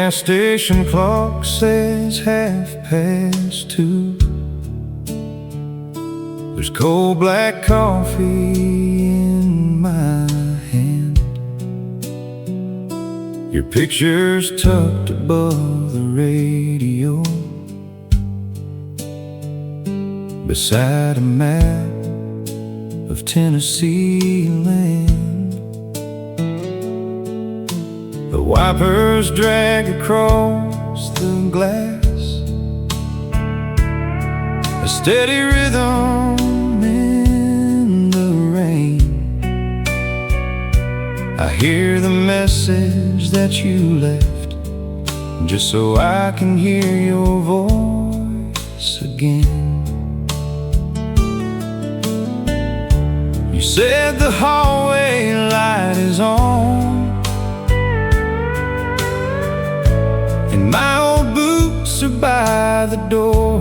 gas station clock says 2:30. There's cold black coffee in my hand. Your picture's tucked above the radio, beside a map of Tennessee land. The wipers drag across the glass, a steady rhythm in the rain. I hear the message that you left, just so I can hear your voice again. You said the hallway light is on, and my old boots are by the door.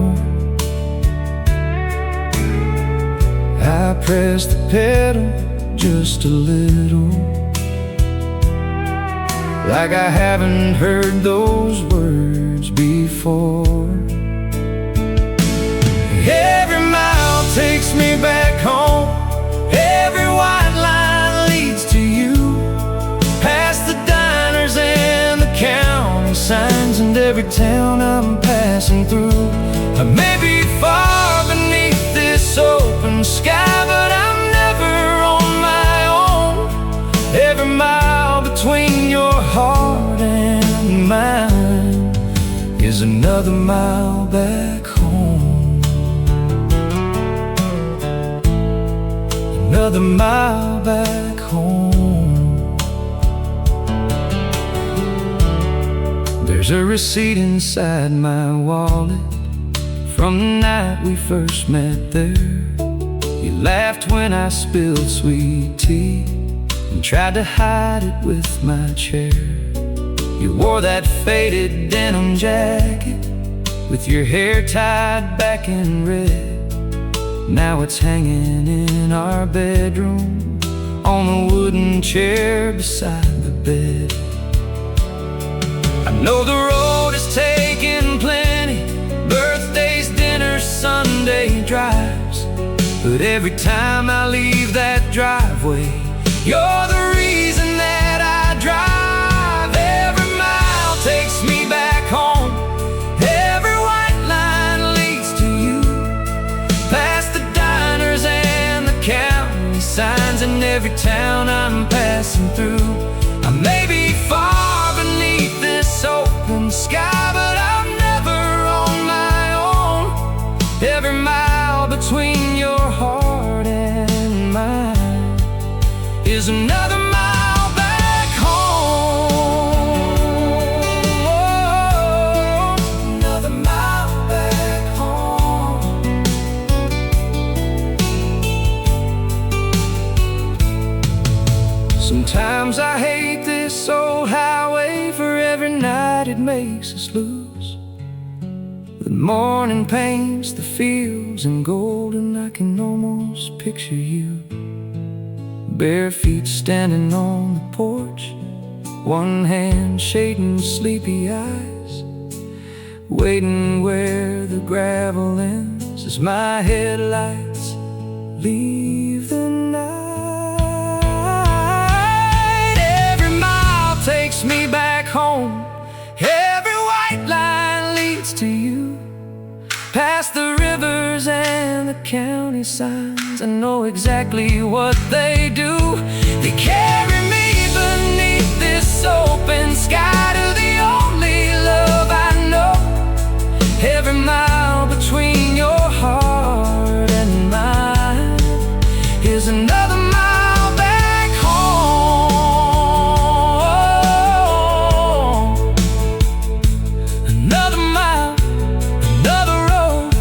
I press the pedal just a little, like I haven't heard those words before. Every mile takes me back home, every white line leads to you, past the diners and the county signs, and every town I'm passing through. I may be far beneath this open sky, but I'm never on my own. Every mile between your heart and mine is another mile back home. Another mile back home. There's a receipt inside my wallet from the night we first met there. You laughed when I spilled sweet tea and tried to hide it with my chair. You wore that faded denim jacket with your hair tied back in red. Now it's hanging in our bedroom on the wooden chair beside the bed. I know the road has taken plenty, birthdays, dinners, Sunday drives, but every time I leave that driveway, you're the reason that I drive. Every mile takes me back home, every white line leads to you, past the diners and the county signs, and every town I'm passing through. I may be far beneath this open sky, but I'm never on my own. Every mile between your heart and mine is another mile back home. Another mile back home. Sometimes I hate this old highway, for every night it makes us lose. The morning paints the fields in gold, and I can almost picture you, bare feet standing on the porch, one hand shading sleepy eyes, waiting where the gravel ends as my headlights leave the night. Every mile takes me back home, every white line leads to you, past the rivers and the county signs. I know exactly what they do. They carry me beneath this open sky to the only love I know. Every mile between your heart and mine is another mile back home. Another mile, another road,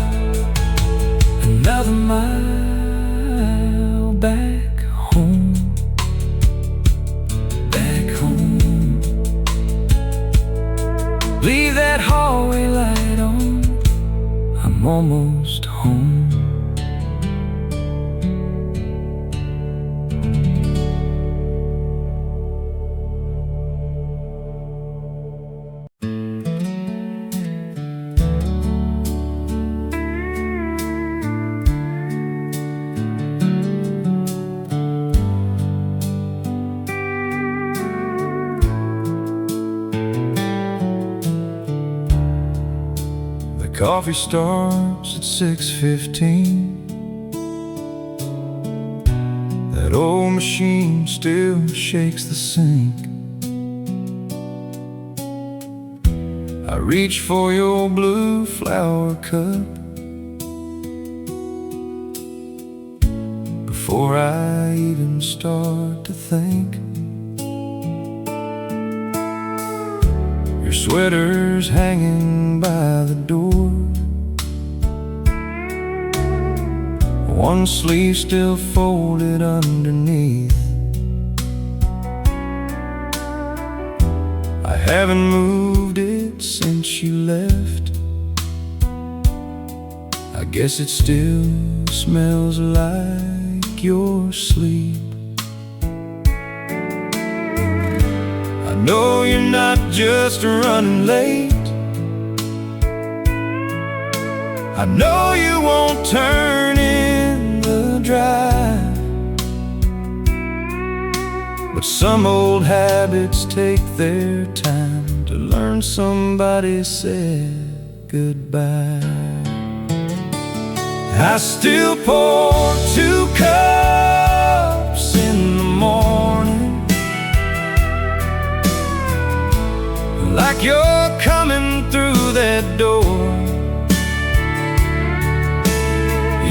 another mile back home. Back home. Leave that hallway light on, I'm almost home. coffee starts at 6:15. That old machine still shakes the sink. I reach for your blue flower cup before I even start to think. Your sweater's hanging by the door, one sleeve still folded underneath. I haven't moved it since you left. I guess it still smells like your sleep. I know you're not just running late. I know you won't turn in the drive, but some old habits take their time to learn. Somebody said goodbye. I still pour 2 cups in the morning, like you're coming through that door.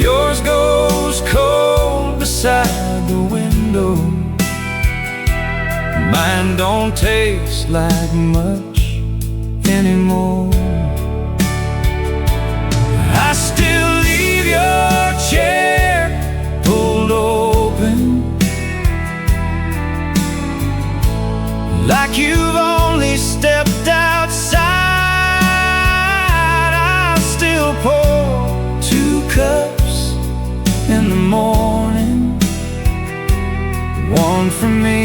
Yours goes cold beside the window, mine don't taste like much anymore. I still leave your chair pulled open, like you've only stepped outside. I still pour 2 cups in the morning, one for me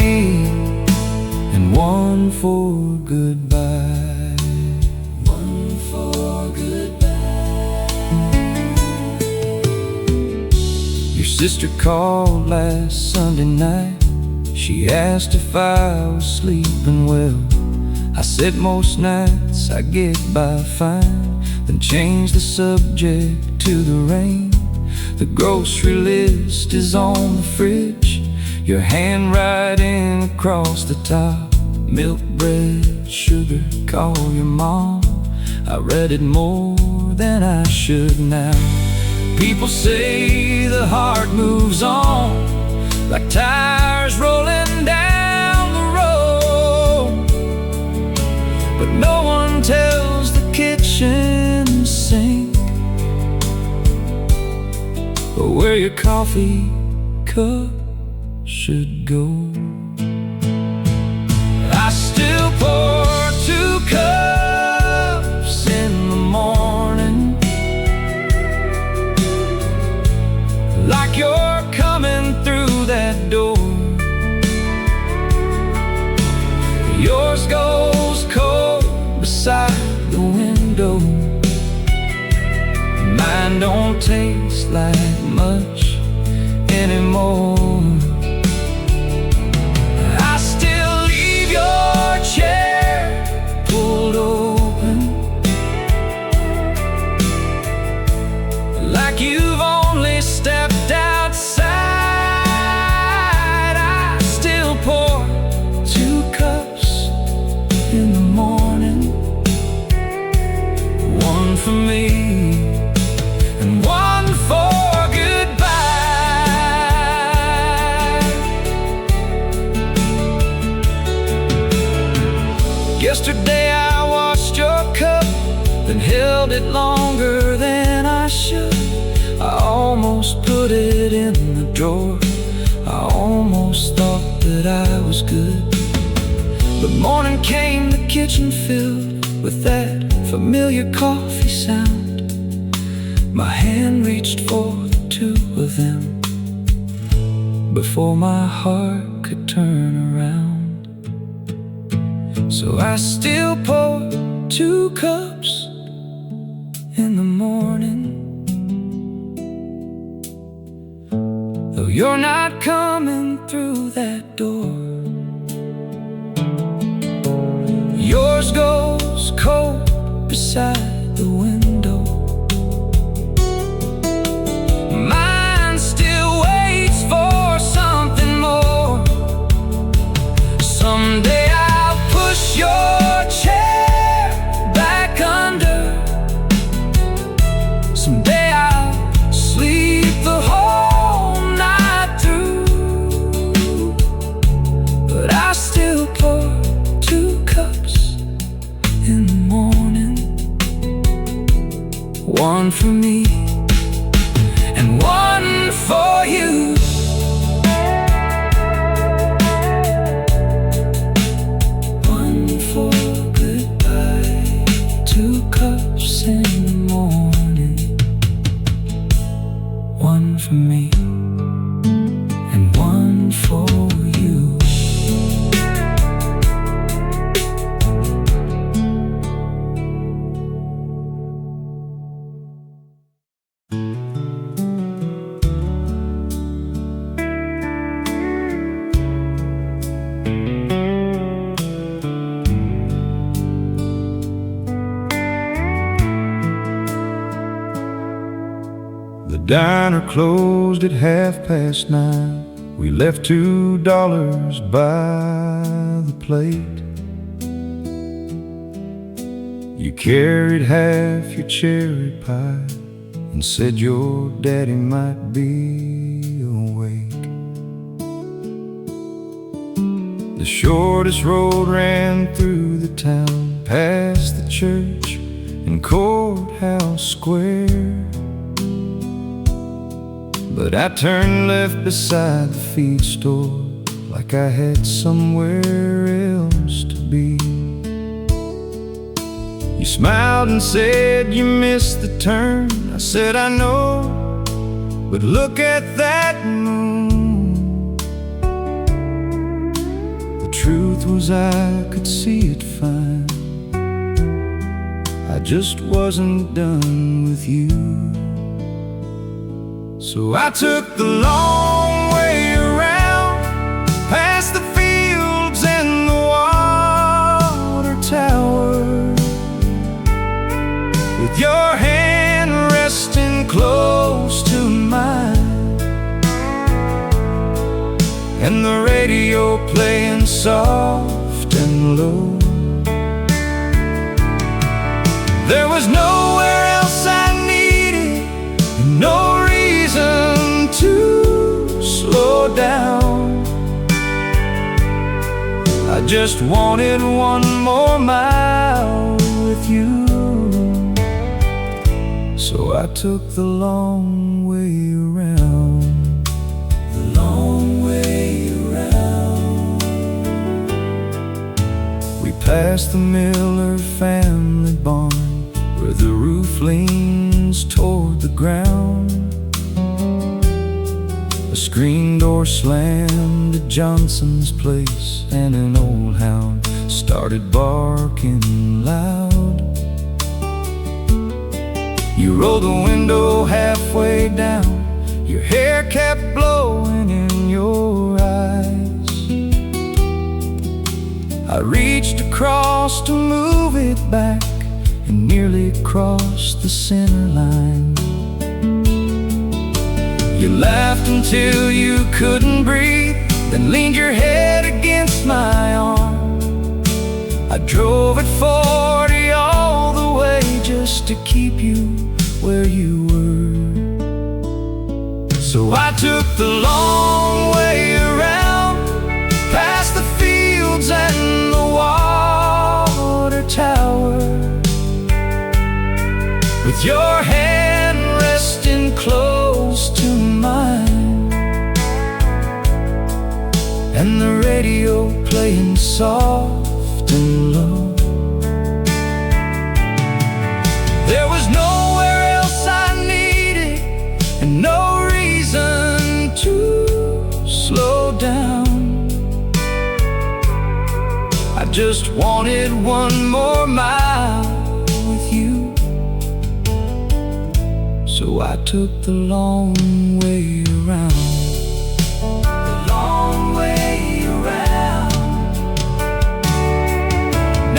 and one for goodbye. One for goodbye. Your sister called last Sunday night. She asked if I was sleeping well. I said most nights I get by fine, then change the subject to the rain. The grocery list is on the fridge, your handwriting across the top. Milk, bread, sugar, call your mom. I read it more than I should now. People say the heart moves on, like tires rolling down the road, but no one tells the kitchen sink or where your coffee cup should go. I still pour 2 cups in the morning, like you're coming through that door. Yours goes cold beside the window, mine don't taste like much anymore. I still leave your chair pulled open, like you've only stepped outside. I still pour 2 cups in the morning, one for me and one for goodbye. Yesterday I washed your cup, then held it longer than I should. I almost put it in the drawer, I almost thought that I was good. But morning came, the kitchen filled with that familiar coffee sound. My hand reached for the 2 of them before my heart could turn around. So I still pour 2 cups in the morning, though you're not coming through that door. Yours goes cold beside the window, one for me and one for you. One for goodbye, 2 cups in the morning. One for me and one for you. The diner closed at 9:30. We left $2 by the plate. You carried half your cherry pie and said your daddy might be awake. The shortest road ran through the town, past the church and courthouse square. But I turned left beside the feed store, like I had somewhere else to be. You smiled and said you missed the turn. I said I know, but look at that moon. The truth was I could see it fine. I just wasn't done with you. So I took the long way around, past the fields and the water tower, with your hand resting close to mine, and the radio playing soft and low. There was nowhere else I needed, and no reason to slow down. I just wanted one more mile with you. So I took the long way around, the long way around. We passed the Miller family barn, where the roof leans toward the ground. A screen door slammed at Johnson's place, and an old hound started barking loud. You rolled the window halfway down, your hair kept blowing in your eyes. I reached across to move it back and nearly crossed the center line. You laughed until you couldn't breathe, then leaned your head against my arm. I drove at 40 all the way just to keep you where you were. So I took the long way around, past the fields and the water tower, with your hand resting close to mine, and the radio playing soft and low. There was nowhere else I needed, and no reason to slow down. I just wanted one more mile with you. So I took the long way around, the long way around.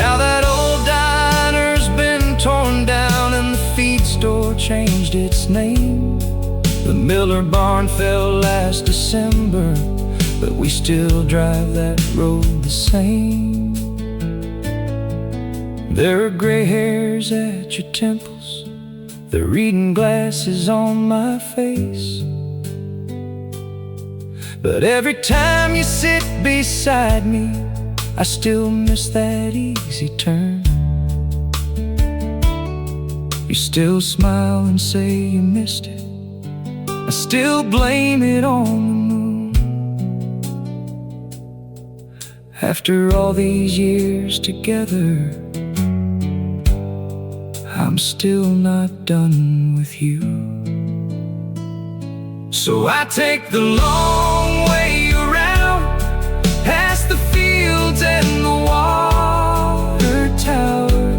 Now that old diner's been torn down and the feed store changed its name. The Miller barn fell last December, but we still drive that road the same. There are gray hairs at your temples, the reading glasses on my face. But every time you sit beside me, I still miss that easy turn. You still smile and say you missed it. I still blame it on the moon. After all these years together, I'm still not done with you. So I take the long way around, past the fields and the water tower,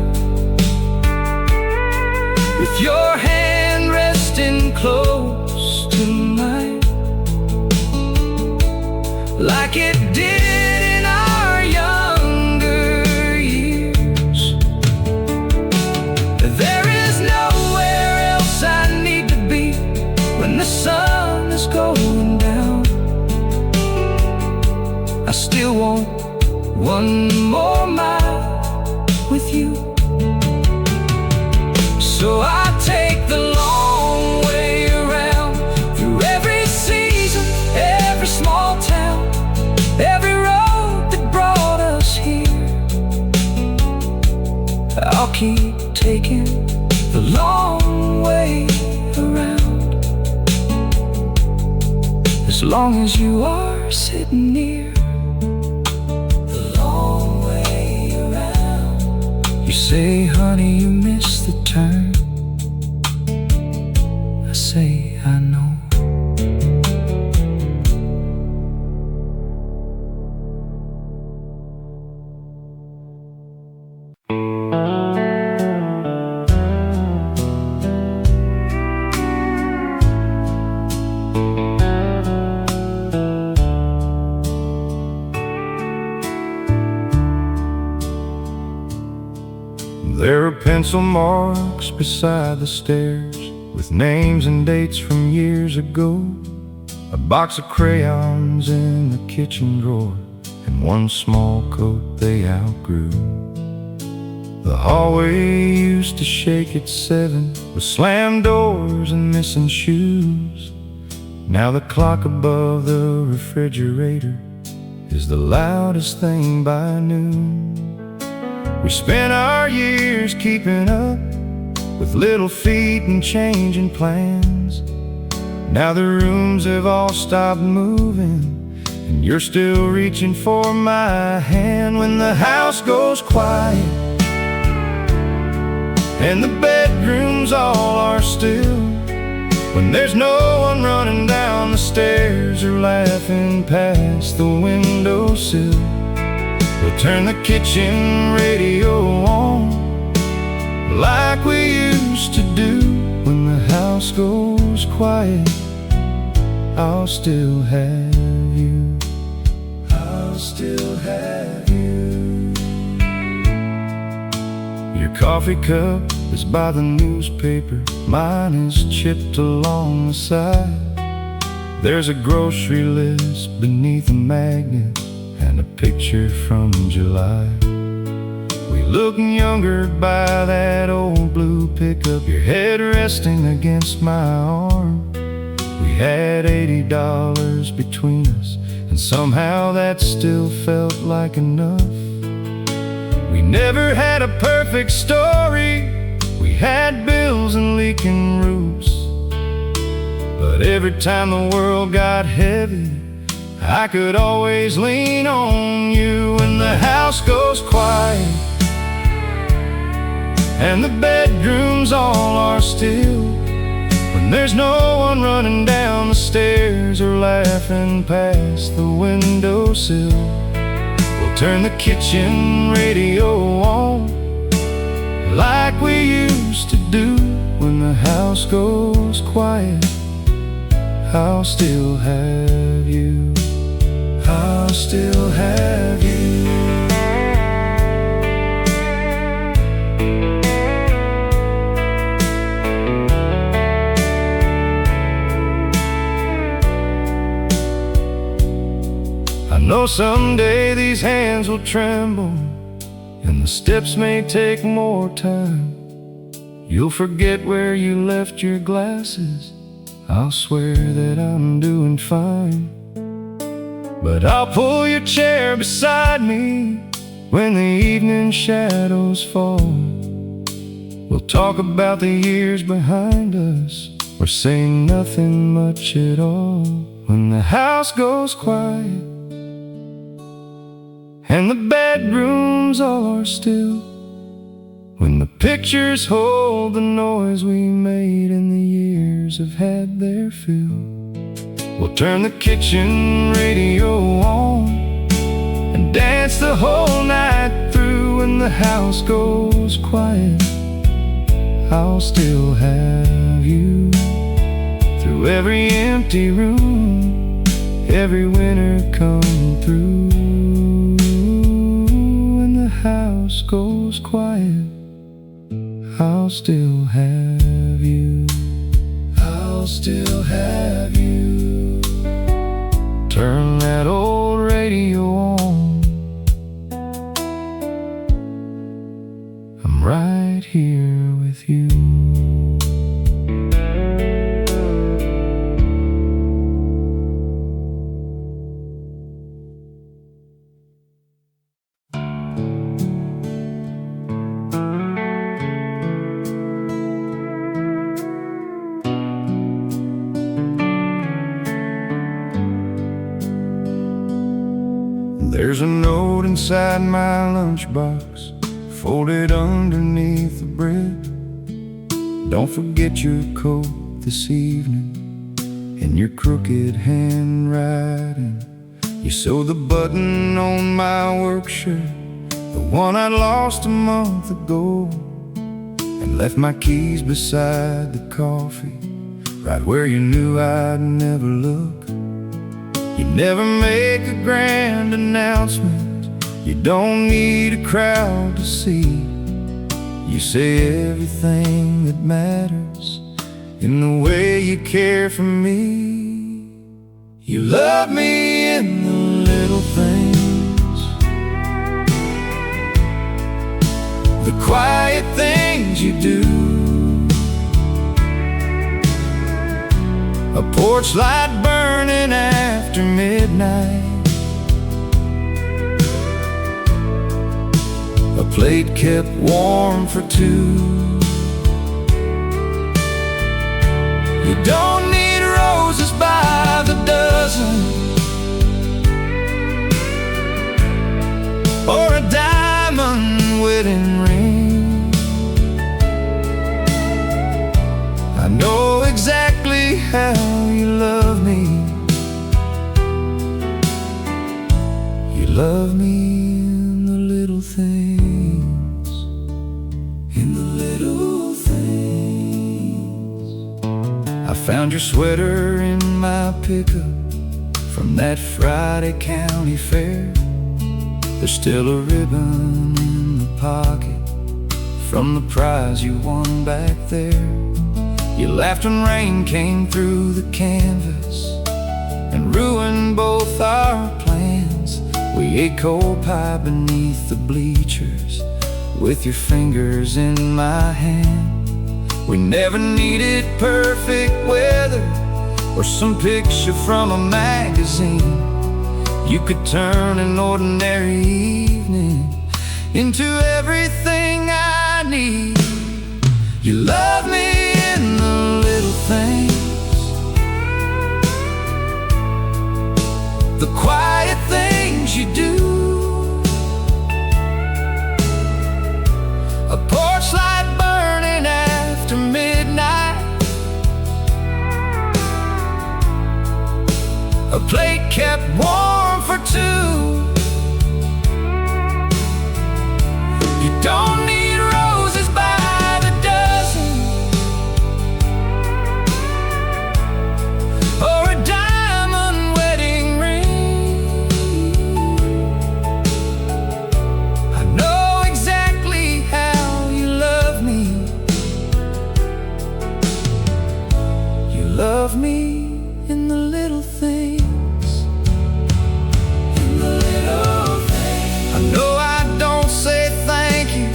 with your hand resting close to mine, like it did in our younger years. There is nowhere else I need to be when the sun is going down. I still want one more mile with you. So I take the long way around, through every season, every small town, every road that brought us here. I'll keep taking the long way around, as long as you are sitting near. The long way around. You say, honey, you missed the turn. I say, I know. There are pencil marks beside the stairs, with names and dates from years ago. A box of crayons in the kitchen drawer, and one small coat they outgrew. The hallway used to shake at 7, with slammed doors and missing shoes. Now the clock above the refrigerator is the loudest thing by noon. We spent our years keeping up with little feet and changing plans. Now the rooms have all stopped moving, and you're still reaching for my hand. When the house goes quiet and the bedrooms all are still, when there's no one running down the stairs or laughing past the windowsill, we'll turn the kitchen radio on, like we used to do. When the house goes quiet, I'll still have you. I'll still have you. Your coffee cup is by the newspaper, mine is chipped along the side. There's a grocery list beneath a magnet, and a picture from July. We look younger by that old blue pickup, your head resting against my arm. We had $80 between us, and somehow that still felt like enough. We never had a perfect story, we had bills and leaking roofs, but every time the world got heavy, I could always lean on you. When the house goes quiet and the bedrooms all are still, when there's no one running down the stairs or laughing past the windowsill, we'll turn the kitchen radio on, like we used to do. When the house goes quiet, I'll still have you. I'll still have you. I know someday these hands will tremble, and the steps may take more time. You'll forget where you left your glasses, I'll swear that I'm doing fine. But I'll pull your chair beside me when the evening shadows fall, We'll talk about the years behind us, or say nothing much at all. When the house goes quiet and the bedrooms all are still, when the pictures hold the noise we made and the years have had their fill, we'll turn the kitchen radio on and dance the whole night through. When the house goes quiet, I'll still have you through every empty room, every winter come through. When the house goes quiet, I'll still have you. I'll still have you. Turn that old radio on, I'm right here with you. There's a note inside my lunchbox, folded underneath the bread. Don't forget your coat this evening in your crooked handwriting. You sewed the button on my work shirt, the one I'd lost a month ago, and left my keys beside the coffee, right where you knew I'd never look. You never make a grand announcement, you don't need a crowd to see. You say everything that matters in the way you care for me. You love me in the little things, the quiet things you do. A porch light burning after midnight, a plate kept warm for two. You don't need roses by the dozen, or a diamond wedding ring. I know exactly how you love me. You love me in the little things, in the little things. I found your sweater in my pickup from that Friday county fair. There's still a ribbon in the pocket from the prize you won back there. You laughed when rain came through the canvas and ruined both our plans. We ate cold pie beneath the bleachers with your fingers in my hand. We never needed perfect weather or some picture from a magazine. You could turn an ordinary evening into everything I need. You love me in the little things, the quiet things you do. A porch light burning after midnight, a plate kept warm for two. You don't need roses by the dozen, or a diamond wedding ring. I know exactly how you love me. You love me in the little things, in the little things. I know I don't say thank you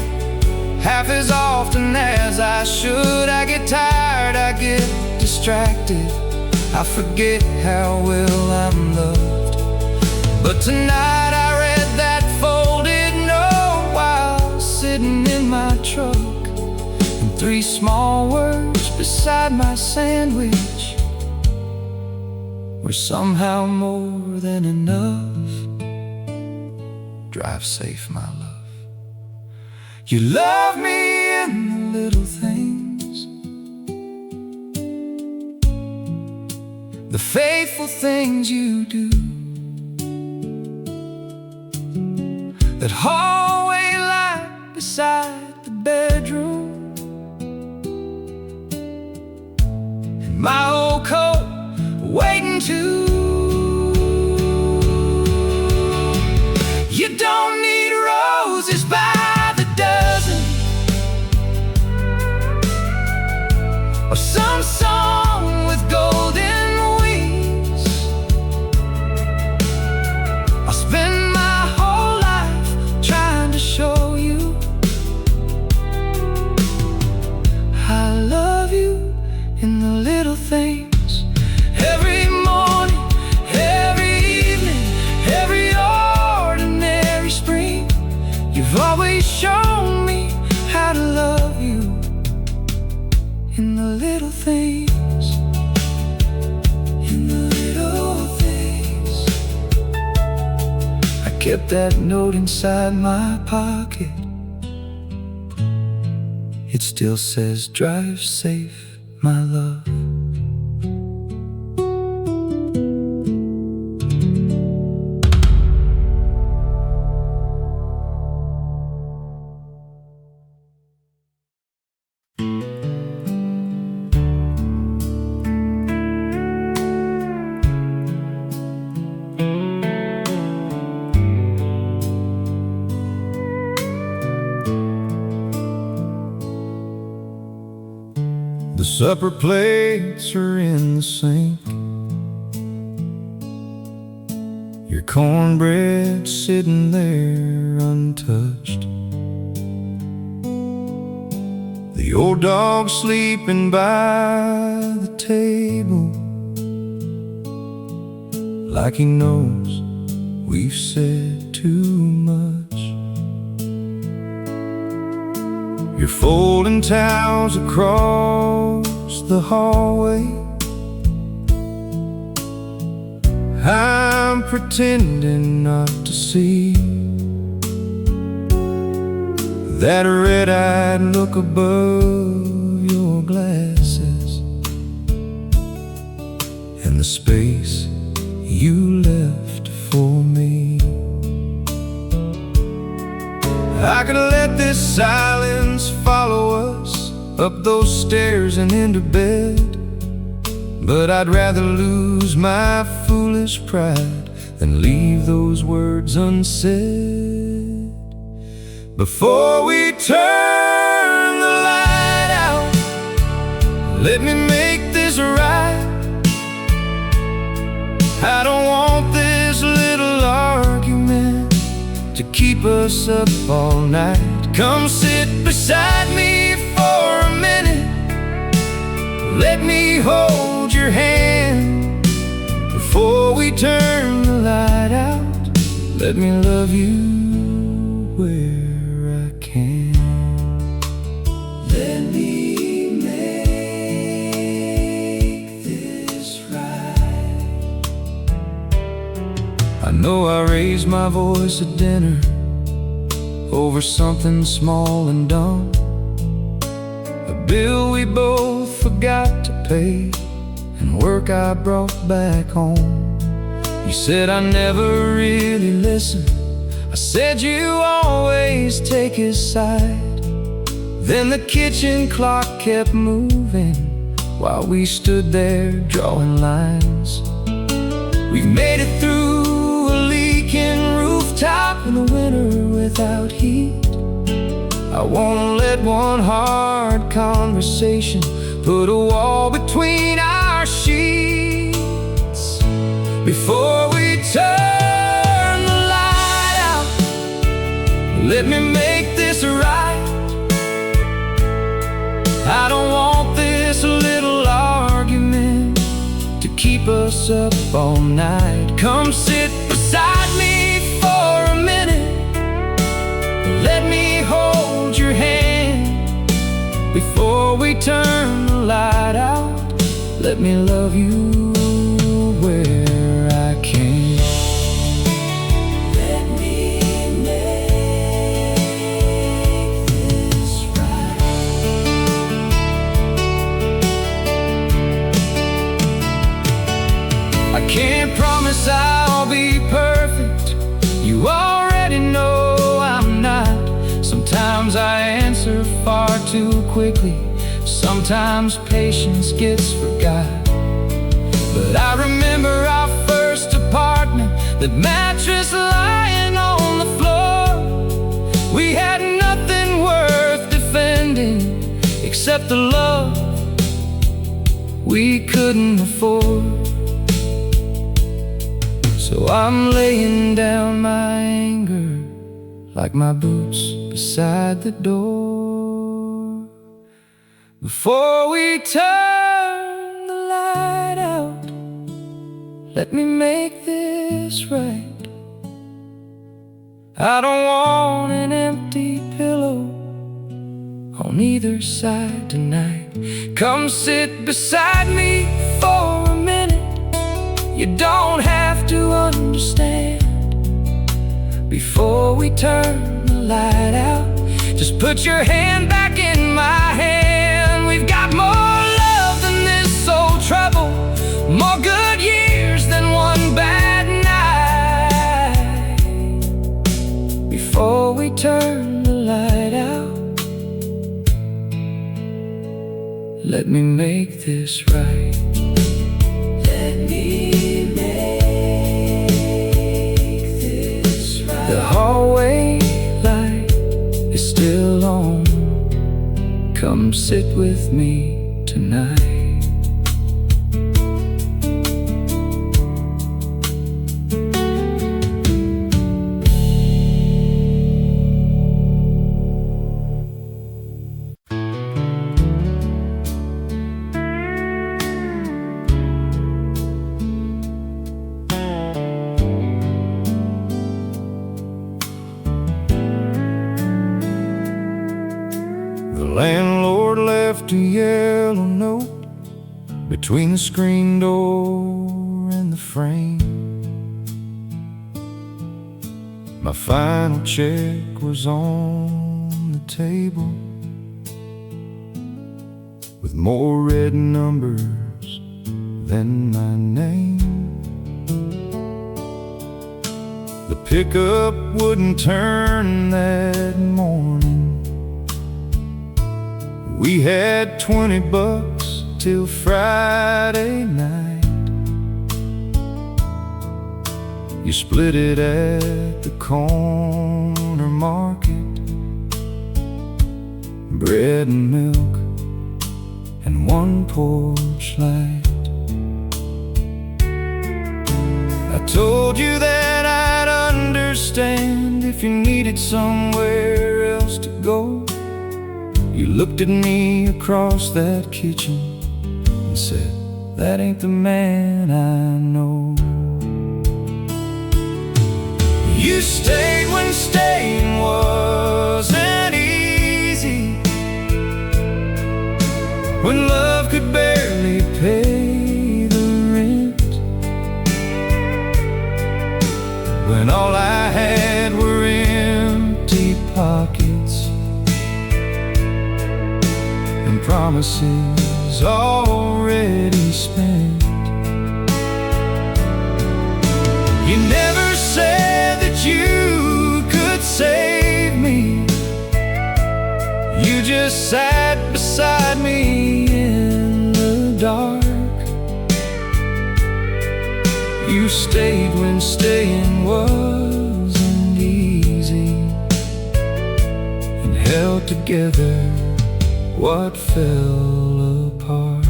half as often as I should. I get tired, I get distracted, I forget how well I'm loved. But tonight I read that folded note while sitting in my truck and 3 small words beside my sandwich were somehow more than enough. Drive safe, my love. You love me in the little things, the faithful things you do, that hallway light beside the bedroom, and my old coat waiting to. You don't need roses by the dozen, or some song with golden wings. I'll spend my whole life trying to show you I love you in the little things. Every morning, every evening, every ordinary spring, you've always shown me how to love you in the little things. In the little things. I kept that note inside my pocket. It still says, drive safe, my love. The supper plates are in the sink, your cornbread sitting there untouched, the old dog sleeping by the table, like he knows we've said too much. You're folding towels across the hallway, I'm pretending not to see that red-eyed look above your glasses, and the space you left for me. I could let this silence follow us up those stairs and into bed, but I'd rather lose my foolish pride than leave those words unsaid. Before we turn the light out, let me make this right. I don't want this little argument to keep us up all night. Come sit beside me for a minute, let me hold your hand. Before we turn the light out, let me love you where I can. Let me make this right. I know I raised my voice at dinner over something small and dumb, a bill we both forgot to pay, and work I brought back home. You said I never really listened, I said you always take his side. Then the kitchen clock kept moving while we stood there drawing lines. We made it through a leaking rooftop in the winter without heat. I won't let one hard conversation put a wall between our sheets. Before we turn the light out, let me make this right. I don't want this little argument to keep us up all night. Come sit beside me for a minute, let me hold your hand. Before turn the light out, let me love you where I can. Let me make this right. I can't promise I'll be perfect. You already know I'm not. Sometimes I answer far too quickly. Sometimes patience gets forgot. But I remember our first apartment, that mattress lying on the floor. We had nothing worth defending except the love we couldn't afford. So I'm laying down my anger like my boots beside the door. Before we turn the light out, let me make this right. I don't want an empty pillow on either side tonight. Come sit beside me for a minute. You don't have to understand. Before we turn the light out, just put your hand back in my hand. We've got more love than this old trouble, more good years than one bad night. Before we turn the light out, let me make this right. Let me make this right. The hallway light is still on. Come sit with me tonight. The landlord left a yellow note between the screen door and the frame. My final check was on the table, with more red numbers than my name. The pickup wouldn't turn that morning. We had 20 bucks till Friday night. You split it at the corner market, bread and milk and one porch light. I told you that I'd understand if you needed somewhere else to go. You looked at me across that kitchen and said, that ain't the man I know. You stayed when staying wasn't easy, when love could barely pay the rent, when all I had were empty pockets and promises already spent. You never said that you could save me. You just sat beside me in the dark. You stayed when staying wasn't easy, and held together what fell apart.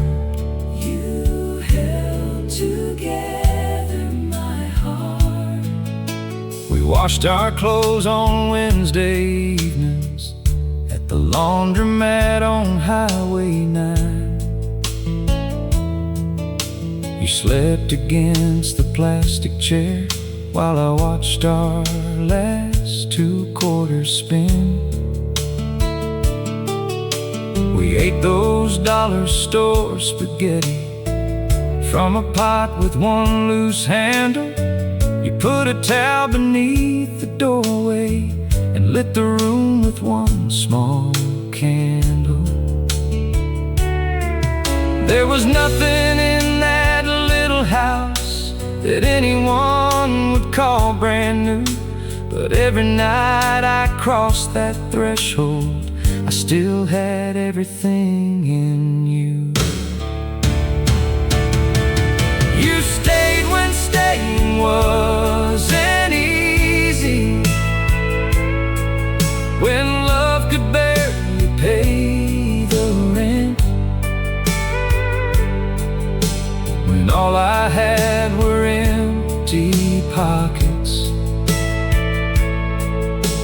You held together my heart. We washed our clothes on Wednesday evenings at the laundromat on Highway 9. You slept against the plastic chair while I watched our last 2 quarters spin. We We ate those dollar store spaghetti from a pot with one loose handle. You put a towel beneath the doorway and lit the room with one small candle. There was nothing in that little house that anyone would call brand new, but every night I crossed that threshold, I still had everything in you. You stayed when staying wasn't easy, when love could barely pay the rent, when all I had were empty pockets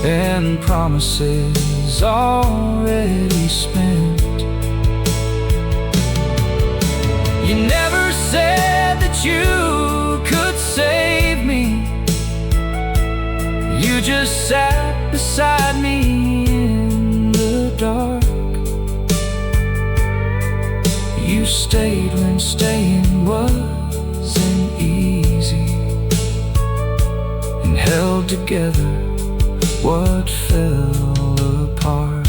and promises already spent. You never said that you could save me. You just sat beside me in the dark. You stayed when staying wasn't easy, and held together what fell apart.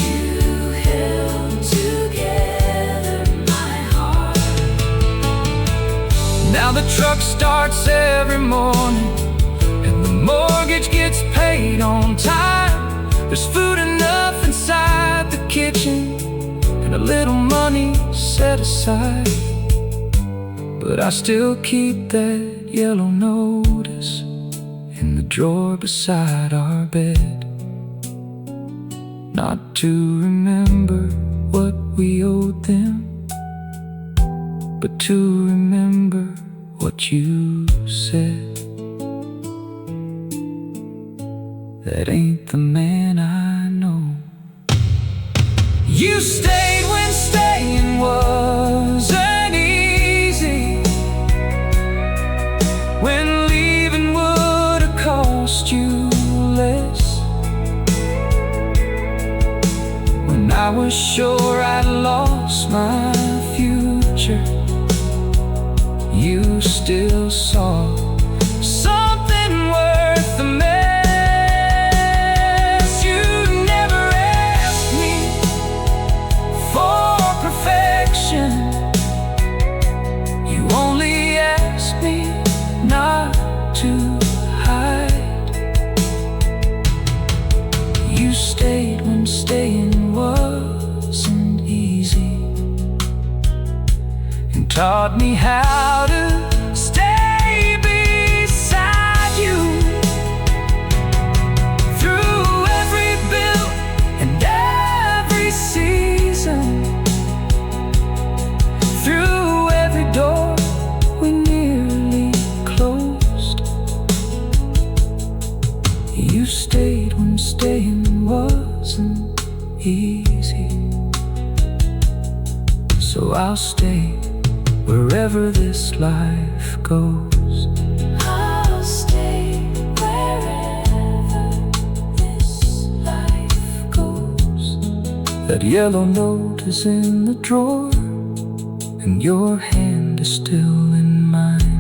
You held together my heart. Now the truck starts every morning, and the mortgage gets paid on time. There's food enough inside the kitchen, and a little money set aside. But I still keep that yellow notice in the drawer beside our bed, not to remember what we owed them, but to remember what you said. That ain't the man I know. You stayed when staying wasn't easy, when leaving would have cost you less, when I was sure I'd lost my future. You still saw something worth the mess. You never asked me for perfection. You only asked me not to hide. You stayed when staying wasn't easy, and taught me how to stay beside you through every bill and every season, through every door we nearly closed. You stayed when staying wasn't easy, so I'll stay wherever this life goes. I'll stay wherever this life goes. That yellow note is in the drawer, and your hand is still in mine.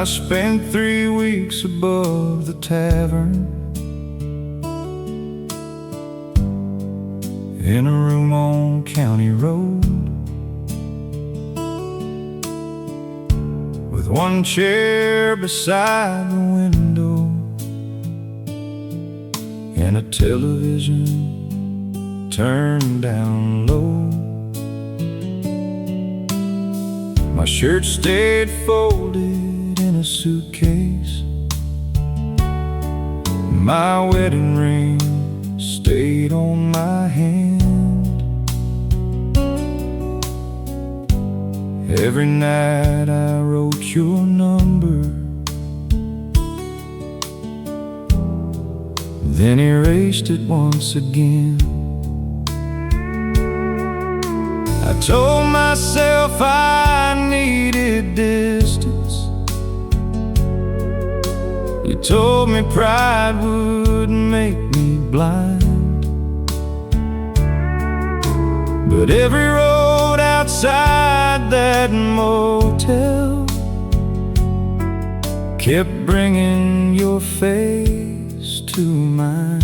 I spent 3 weeks above the tavern, in a room on County Road, with one chair beside the window and a television turned down low. My shirt stayed folded in a suitcase, my wedding ring stayed on my hand. Every night I wrote your number then erased it once again. I told myself I needed distance. You told me pride would make me blind, but every road outside that motel kept bringing your face to mine.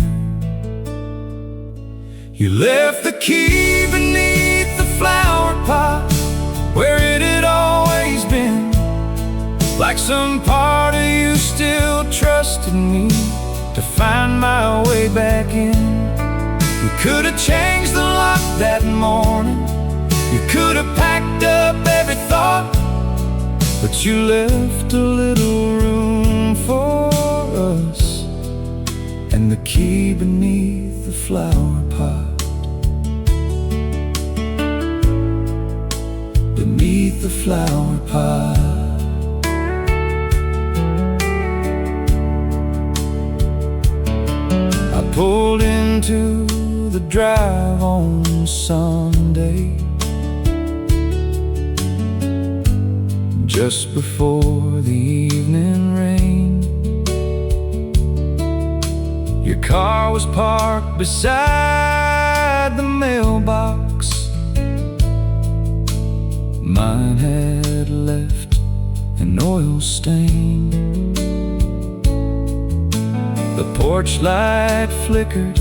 You left the key beneath the flower pot where it had always been, like some part of you still trusted me to find my way back in. You could have changed the lock that morning, you could have packed up every thought, but you left a little room for us and the key beneath the flower pot. Beneath the flower pot. I pulled into the drive on Sunday, just before the evening rain. Your car was parked beside the mailbox. Mine had left an oil stain. The porch light flickered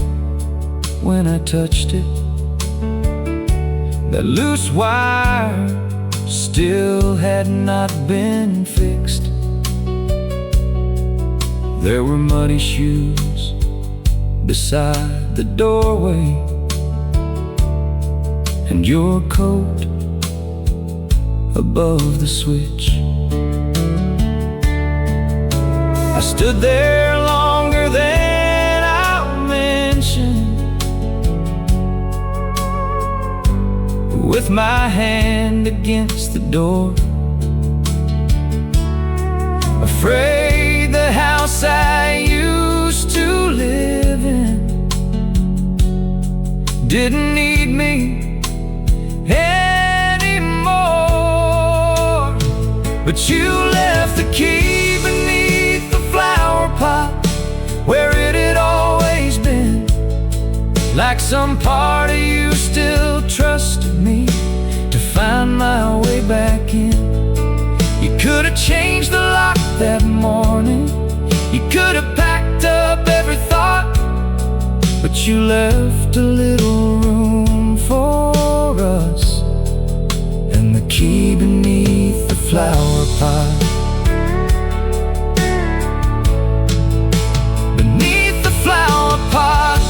when I touched it. That loose wire still had not been fixed. There were muddy shoes beside the doorway, and your coat above the switch. I stood there longer than I'll mention, with my hand against the door, afraid the house I used to live in didn't need me anymore. But you left the key beneath the flower pot where it had always been, like some part of you still trusted me to find my way back in. You could have changed the lock that morning, you could have packed up every thought, but you left a little room for us and the key beneath the flower pot. Beneath the flower pot.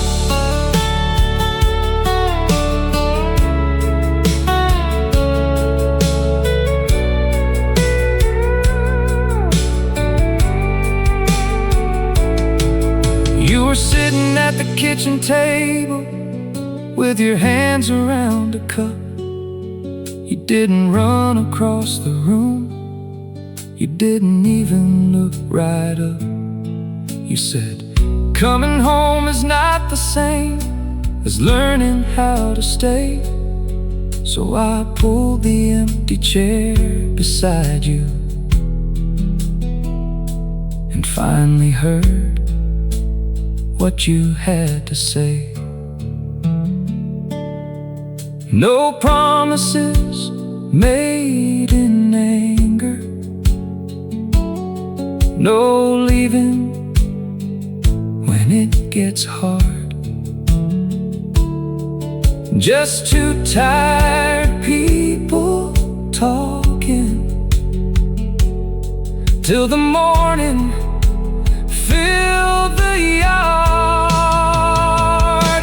You were sitting at the kitchen table with your hands around a cup. You didn't run across the room, you didn't even look right up. You said, coming home is not the same as learning how to stay. So I pulled the empty chair beside you and finally heard what you had to say. No promises made in anger, no leaving when it gets hard. Just two tired people talking till the morning filled the yard.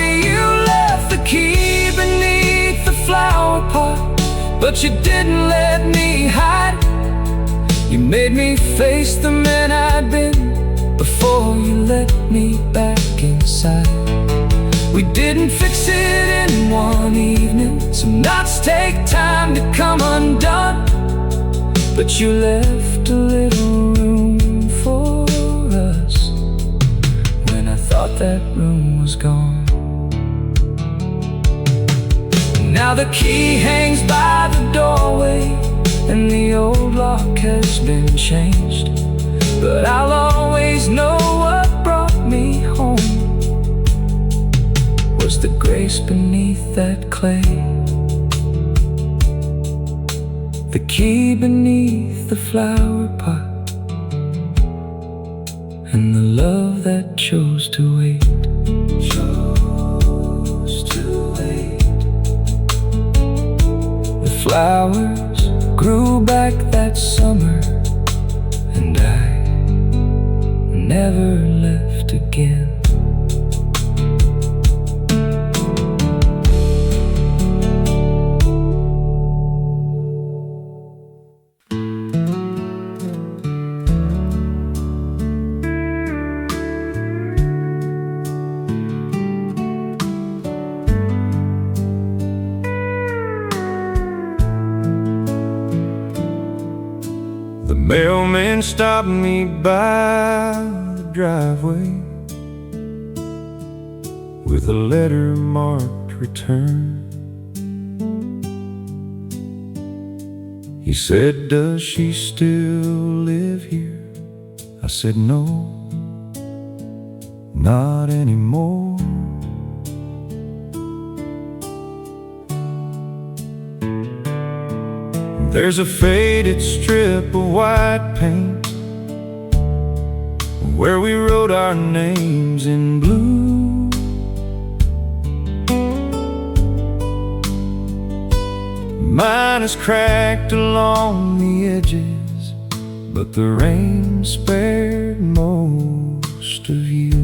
You left the key beneath the flower pot, but you didn't let me hide. You made me face the man I'd been before you let me back inside. We didn't fix it in one evening, some knots take time to come undone, but you left a little room for us when I thought that room was gone. Now the key hangs by the doorway, and the old lock has been changed, but I'll always know what brought me home was the grace beneath that clay, the key beneath the flower pot, and the love that chose to wait. Chose to wait. The flowers grew back that summer, and I never left again. The mailman stopped me by the driveway with a letter marked return. He said, "Does she still live here?" I said, "No, not anymore." There's a faded strip of white paint where we wrote our names in blue. Mine is cracked along the edges, but the rain spared most of you.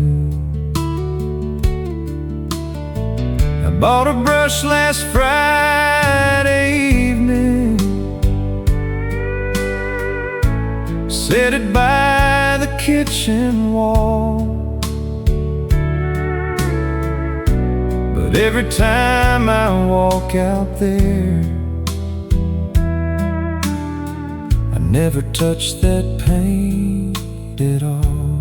I bought a brush last Friday evening, set it by the kitchen wall, but every time I walk out there, I never touch that paint at all.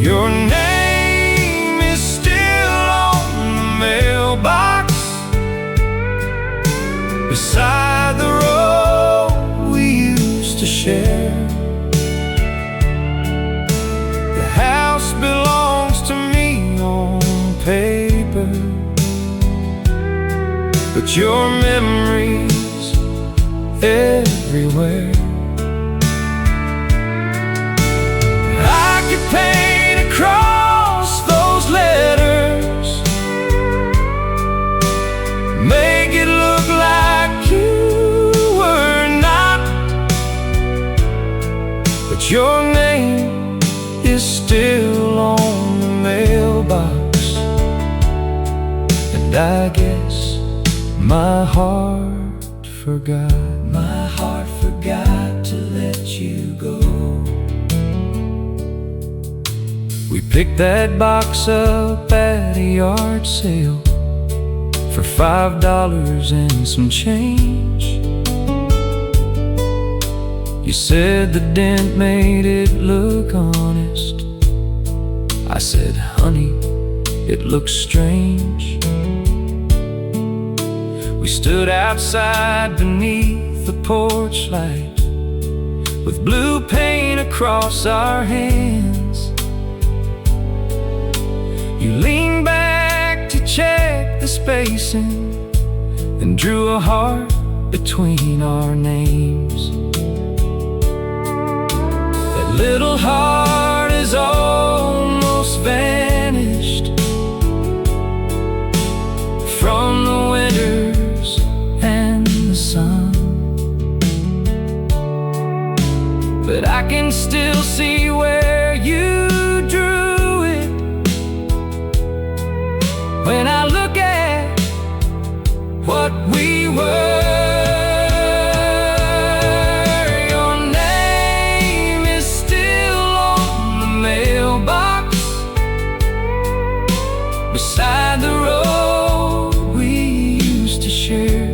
Your name is still on the mailbox beside the road we used to share. The house belongs to me on paper, but your memory's everywhere. I could paint across those letters, make it look like you were not, but your name is still on the mailbox, and I guess my heart forgot. My heart forgot to let you go. We picked that box up at a yard sale for $5 and some change. You said the dent made it look honest. I said, honey, it looks strange. We stood outside beneath the porch light with blue paint across our hands. You leaned back to check the spacing, then drew a heart between our names. That little heart is almost vanished from the winters and the sun, but I can still see where you drew it when I look at what we were. Your name is still on the mailbox beside the road we used to share.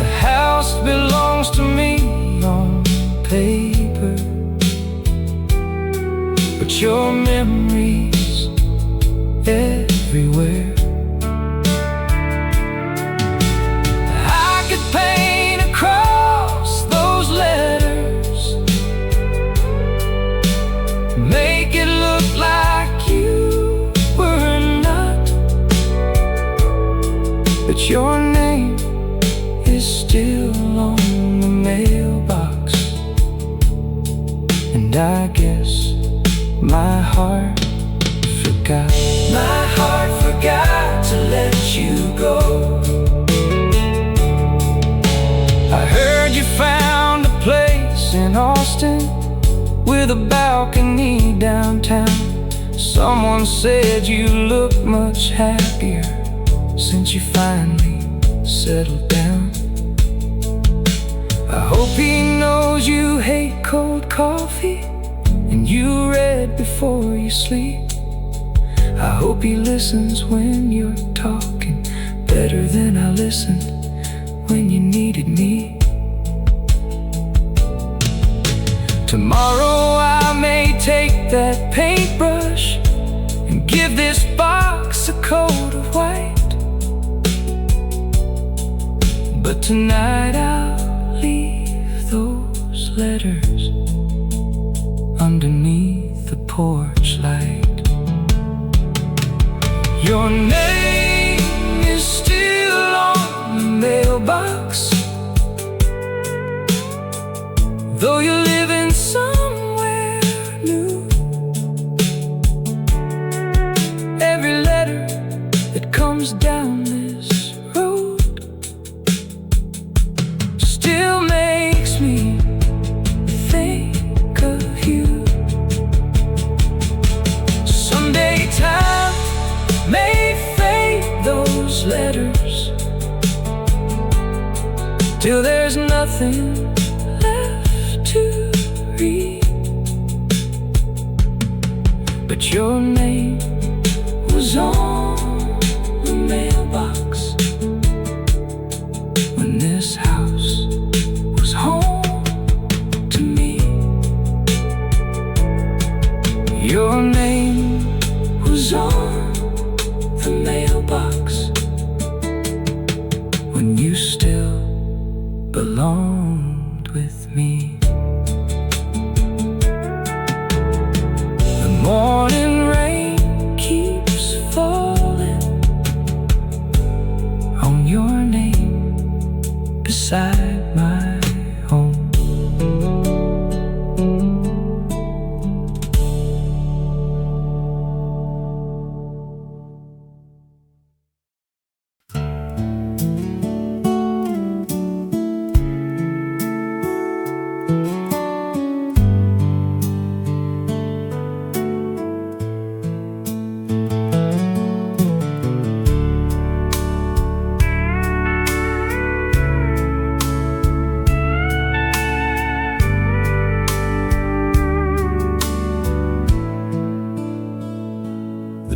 The house belongs to me on paper, your memories everywhere. I could paint across those letters, make it look like you were not, but your name is still on the mailbox. And I guess my heart forgot. My heart forgot to let you go. I heard you found a place in Austin with a balcony downtown. Someone said you look much happier since you finally settled down. I hope he knows you hate cold coffee and you read before you sleep. I hope he listens when you're talking better than I listened when you needed me. Tomorrow I may take that paintbrush and give this box a coat of white, but tonight I'll leave those letters underneath the porch light. Your name is still on the mailbox, though you're living somewhere new. Every letter that comes down this road still makes me think of you. Someday time may fade those letters till there's nothing left to read, but your name was on the mailbox when this house was home to me. Your name was on the mailbox when you still belonged with me. The morning rain keeps falling on your name beside my home.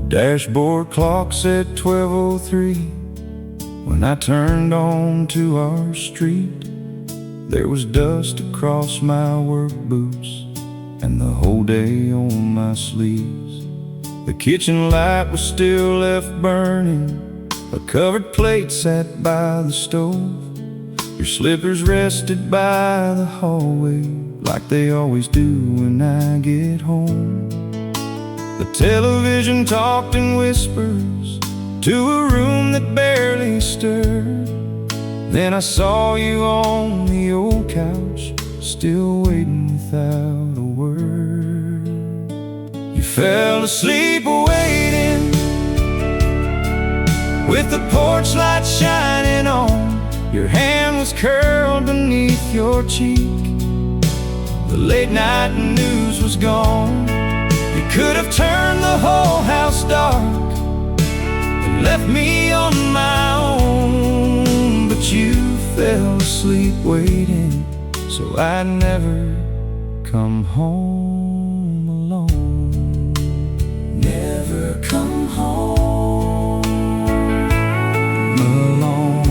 Dashboard clock said 12:03 when I turned onto our street. There was dust across my work boots and the whole day on my sleeves. The kitchen light was still left burning, a covered plate sat by the stove. Your slippers rested by the hallway like they always do when I get home. The television talked in whispers to a room that barely stirred. Then I saw you on the old couch, still waiting without a word. You fell asleep waiting, with the porch light shining on. Your hand was curled beneath your cheek. The late night news was gone. You could have turned the whole house dark and left me on my own, but you fell asleep waiting, so I'd never come home alone. Never come home alone.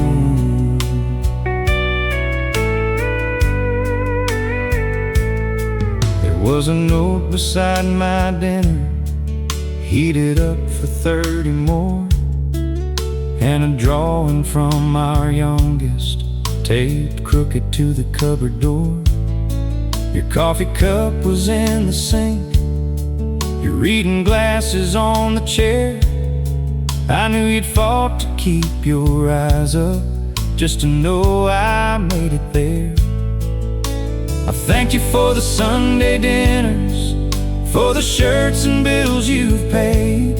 There was a note beside my dinner, heated up for 30 more, and a drawing from our youngest, taped crooked to the cupboard door. Your coffee cup was in the sink, your reading glasses on the chair. I knew you'd fought to keep your eyes up, just to know I made it there. I thanked you for the Sunday dinners, for the shirts and bills you've paid,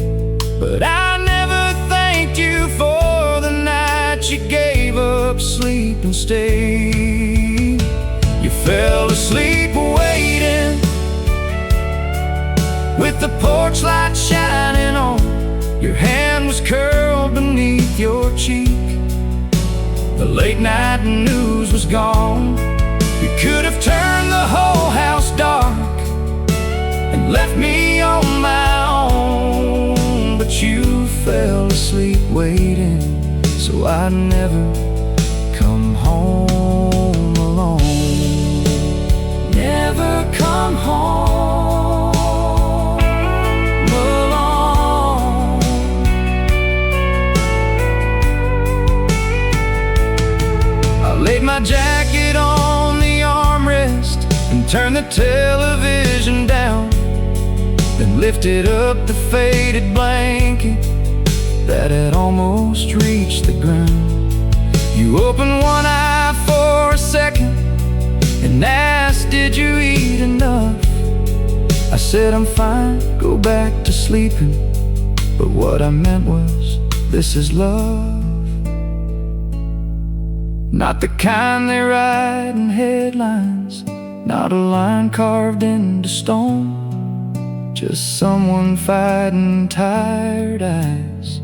but I never thanked you for the night you gave up sleep and stayed. You fell asleep waiting, with the porch light shining on. Your hand was curled beneath your cheek. The late night news was gone. You could have turned the whole house dark and left me on my own, but you fell asleep waiting, so I'd never come home alone. Never come home alone. I laid my jacket on the armrest and turned the television down, then lifted up the faded blanket that had almost reached the ground. You opened one eye for a second and asked, did you eat enough? I said, I'm fine, go back to sleeping. But what I meant was, this is love. Not the kind they write in headlines, not a line carved into stone, just someone fighting tired eyes,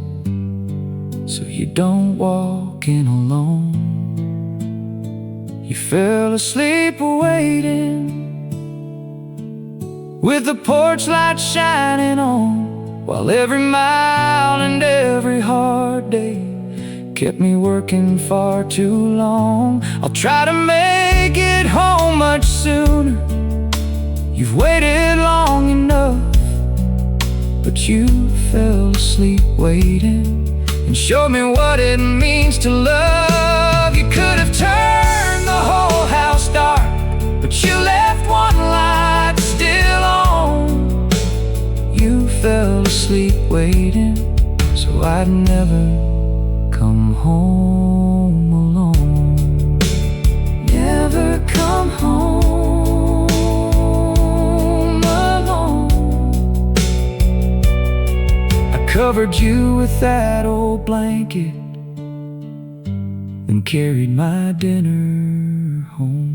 so you don't walk in alone. You fell asleep waiting, with the porch light shining on, while every mile and every hard day kept me working far too long. I'll try to make it home much sooner. You've waited long enough, but you fell asleep waiting and showed me what it means to love. You could have turned the whole house dark, but you left one light still on. You fell asleep waiting, so I'd never come home alone. Never come home alone. I covered you with that old blanket, then carried my dinner home.